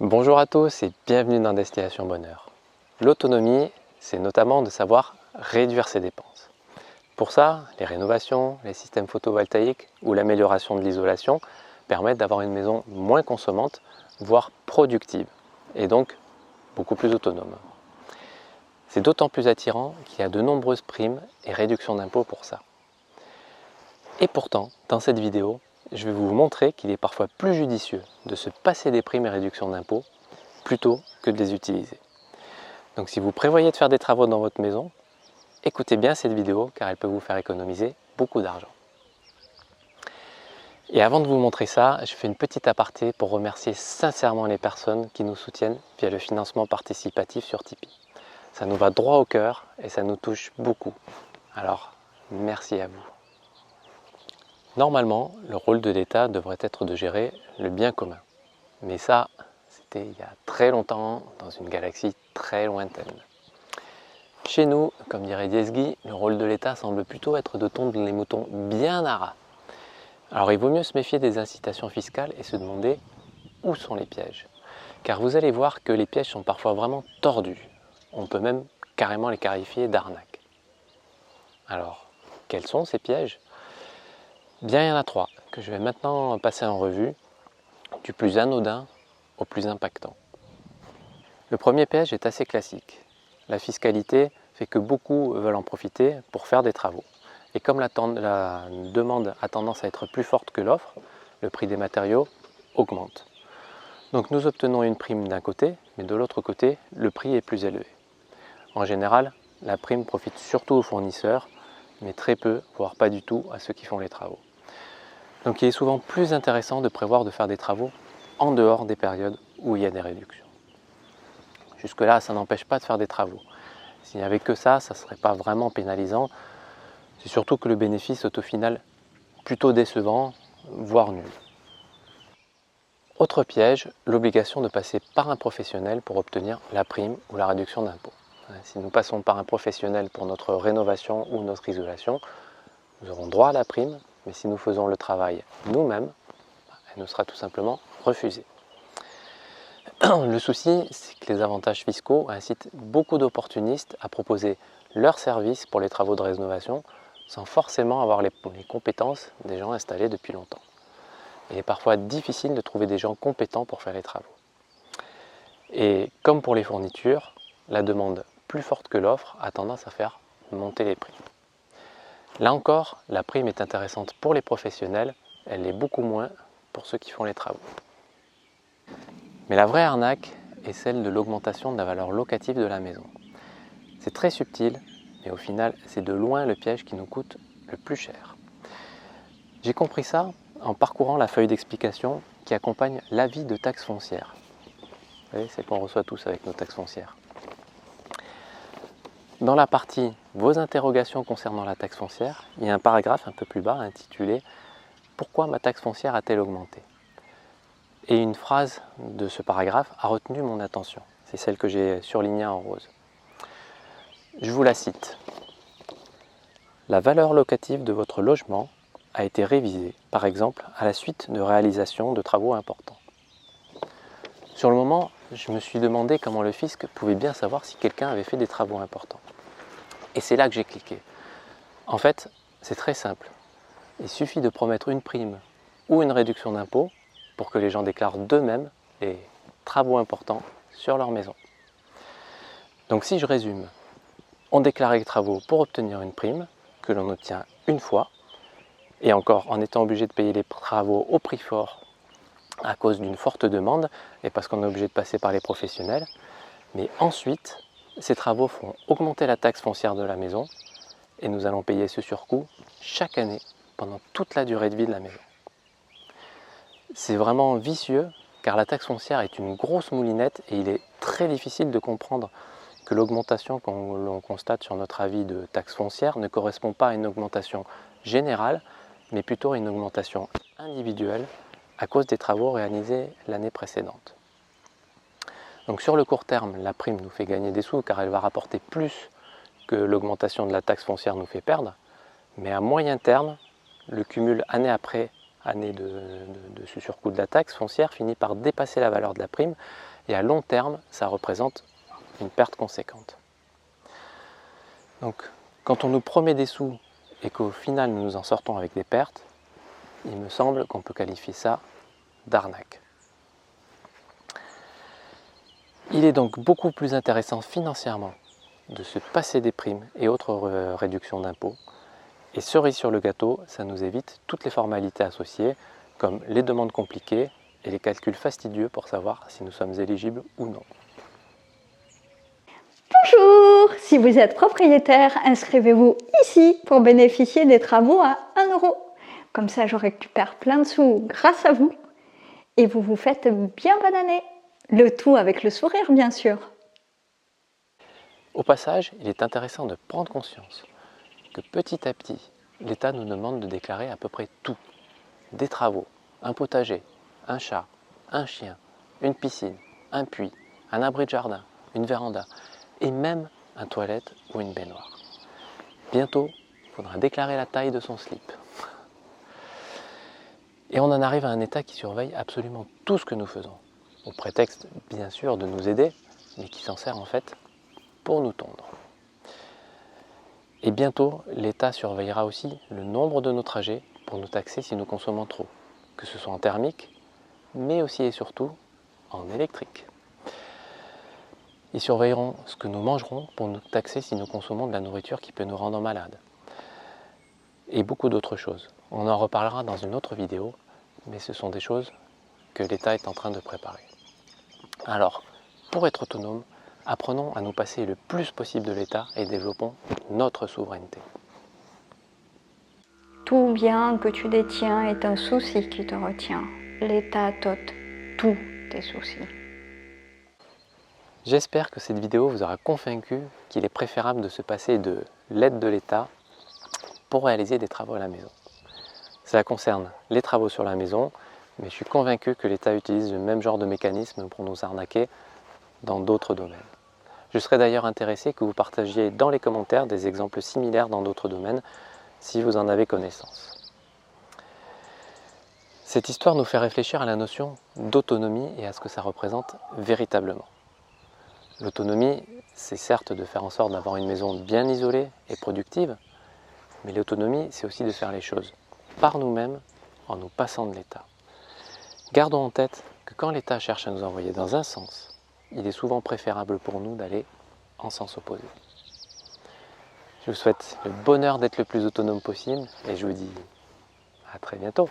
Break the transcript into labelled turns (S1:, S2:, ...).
S1: Bonjour à tous et bienvenue dans Destination Bonheur. L'autonomie, c'est notamment de savoir réduire ses dépenses. Pour ça, les rénovations, les systèmes photovoltaïques ou l'amélioration de l'isolation permettent d'avoir une maison moins consommante, voire productive, et donc beaucoup plus autonome. C'est d'autant plus attirant qu'il y a de nombreuses primes et réductions d'impôts pour ça. Et pourtant, dans cette vidéo, je vais vous montrer qu'il est parfois plus judicieux de se passer des primes et réductions d'impôts plutôt que de les utiliser. Donc si vous prévoyez de faire des travaux dans votre maison, écoutez bien cette vidéo car elle peut vous faire économiser beaucoup d'argent. Et avant de vous montrer ça, je fais une petite aparté pour remercier sincèrement les personnes qui nous soutiennent via le financement participatif sur Tipeee. Ça nous va droit au cœur et ça nous touche beaucoup. Alors, merci à vous. Normalement, le rôle de l'État devrait être de gérer le bien commun. Mais ça, c'était il y a très longtemps, dans une galaxie très lointaine. Chez nous, comme dirait Diezgi, le rôle de l'État semble plutôt être de tondre les moutons bien à ras. Alors il vaut mieux se méfier des incitations fiscales et se demander où sont les pièges. Car vous allez voir que les pièges sont parfois vraiment tordus. On peut même carrément les qualifier d'arnaques. Alors, quels sont ces pièges ? Bien, il y en a trois que je vais maintenant passer en revue, du plus anodin au plus impactant. Le premier piège est assez classique. La fiscalité fait que beaucoup veulent en profiter pour faire des travaux. Et comme la demande a tendance à être plus forte que l'offre, le prix des matériaux augmente. Donc nous obtenons une prime d'un côté, mais de l'autre côté, le prix est plus élevé. En général, la prime profite surtout aux fournisseurs, mais très peu, voire pas du tout, à ceux qui font les travaux. Donc il est souvent plus intéressant de prévoir de faire des travaux en dehors des périodes où il y a des réductions. Jusque-là, ça n'empêche pas de faire des travaux. S'il n'y avait que ça, ça ne serait pas vraiment pénalisant. C'est surtout que le bénéfice est au final plutôt décevant, voire nul. Autre piège, l'obligation de passer par un professionnel pour obtenir la prime ou la réduction d'impôt. Si nous passons par un professionnel pour notre rénovation ou notre isolation, nous aurons droit à la prime, mais si nous faisons le travail nous-mêmes, elle nous sera tout simplement refusée. Le souci, c'est que les avantages fiscaux incitent beaucoup d'opportunistes à proposer leurs services pour les travaux de rénovation sans forcément avoir les compétences des gens installés depuis longtemps. Il est parfois difficile de trouver des gens compétents pour faire les travaux. Et comme pour les fournitures, la demande plus forte que l'offre a tendance à faire monter les prix. Là encore, la prime est intéressante pour les professionnels, elle l'est beaucoup moins pour ceux qui font les travaux. Mais la vraie arnaque est celle de l'augmentation de la valeur locative de la maison. C'est très subtil, mais au final, c'est de loin le piège qui nous coûte le plus cher. J'ai compris ça en parcourant la feuille d'explication qui accompagne l'avis de taxe foncière. Vous voyez, c'est qu'on reçoit tous avec nos taxes foncières. Dans la partie « Vos interrogations concernant la taxe foncière », il y a un paragraphe un peu plus bas intitulé « Pourquoi ma taxe foncière a-t-elle augmenté ?» Et une phrase de ce paragraphe a retenu mon attention. C'est celle que j'ai surlignée en rose. Je vous la cite. « La valeur locative de votre logement a été révisée, par exemple, à la suite de réalisation de travaux importants. » Sur le moment, je me suis demandé comment le fisc pouvait bien savoir si quelqu'un avait fait des travaux importants. Et c'est là que j'ai cliqué. En fait, c'est très simple. Il suffit de promettre une prime ou une réduction d'impôt pour que les gens déclarent d'eux-mêmes les travaux importants sur leur maison. Donc si je résume, on déclare les travaux pour obtenir une prime que l'on obtient une fois, et encore en étant obligé de payer les travaux au prix fort à cause d'une forte demande et parce qu'on est obligé de passer par les professionnels. Mais ensuite, ces travaux feront augmenter la taxe foncière de la maison et nous allons payer ce surcoût chaque année pendant toute la durée de vie de la maison. C'est vraiment vicieux car la taxe foncière est une grosse moulinette et il est très difficile de comprendre que l'augmentation qu'on constate sur notre avis de taxe foncière ne correspond pas à une augmentation générale, mais plutôt à une augmentation individuelle à cause des travaux réalisés l'année précédente. Donc sur le court terme, la prime nous fait gagner des sous car elle va rapporter plus que l'augmentation de la taxe foncière nous fait perdre, mais à moyen terme, le cumul année après année de ce surcoût de la taxe foncière finit par dépasser la valeur de la prime et à long terme, ça représente une perte conséquente. Donc, quand on nous promet des sous et qu'au final nous nous en sortons avec des pertes, il me semble qu'on peut qualifier ça d'arnaque. Il est donc beaucoup plus intéressant financièrement de se passer des primes et autres réductions d'impôts. Et cerise sur le gâteau, ça nous évite toutes les formalités associées, comme les demandes compliquées et les calculs fastidieux pour savoir si nous sommes éligibles ou non.
S2: Bonjour! Si vous êtes propriétaire, inscrivez-vous ici pour bénéficier des travaux à 1 €. Comme ça, je récupère plein de sous grâce à vous. Et vous vous faites bien bonne année. Le tout avec le sourire, bien sûr.
S1: Au passage, il est intéressant de prendre conscience que petit à petit, l'État nous demande de déclarer à peu près tout. Des travaux, un potager, un chat, un chien, une piscine, un puits, un abri de jardin, une véranda et même une toilette ou une baignoire. Bientôt, il faudra déclarer la taille de son slip. Et on en arrive à un État qui surveille absolument tout ce que nous faisons, au prétexte bien sûr de nous aider, mais qui s'en sert en fait pour nous tondre. Et bientôt, l'État surveillera aussi le nombre de nos trajets pour nous taxer si nous consommons trop, que ce soit en thermique, mais aussi et surtout en électrique. Ils surveilleront ce que nous mangerons pour nous taxer si nous consommons de la nourriture qui peut nous rendre malades. Et beaucoup d'autres choses. On en reparlera dans une autre vidéo, mais ce sont des choses que l'État est en train de préparer. Alors, pour être autonome, apprenons à nous passer le plus possible de l'État et développons notre souveraineté.
S2: Tout bien que tu détiens est un souci qui te retient. L'État t'ôte tous tes soucis.
S1: J'espère que cette vidéo vous aura convaincu qu'il est préférable de se passer de l'aide de l'État pour réaliser des travaux à la maison. Cela concerne les travaux sur la maison, mais je suis convaincu que l'État utilise le même genre de mécanisme pour nous arnaquer dans d'autres domaines. Je serais d'ailleurs intéressé que vous partagiez dans les commentaires des exemples similaires dans d'autres domaines, si vous en avez connaissance. Cette histoire nous fait réfléchir à la notion d'autonomie et à ce que ça représente véritablement. L'autonomie, c'est certes de faire en sorte d'avoir une maison bien isolée et productive, mais l'autonomie, c'est aussi de faire les choses par nous-mêmes en nous passant de l'État. Gardons en tête que quand l'État cherche à nous envoyer dans un sens, il est souvent préférable pour nous d'aller en sens opposé. Je vous souhaite le bonheur d'être le plus autonome possible et je vous dis à très bientôt.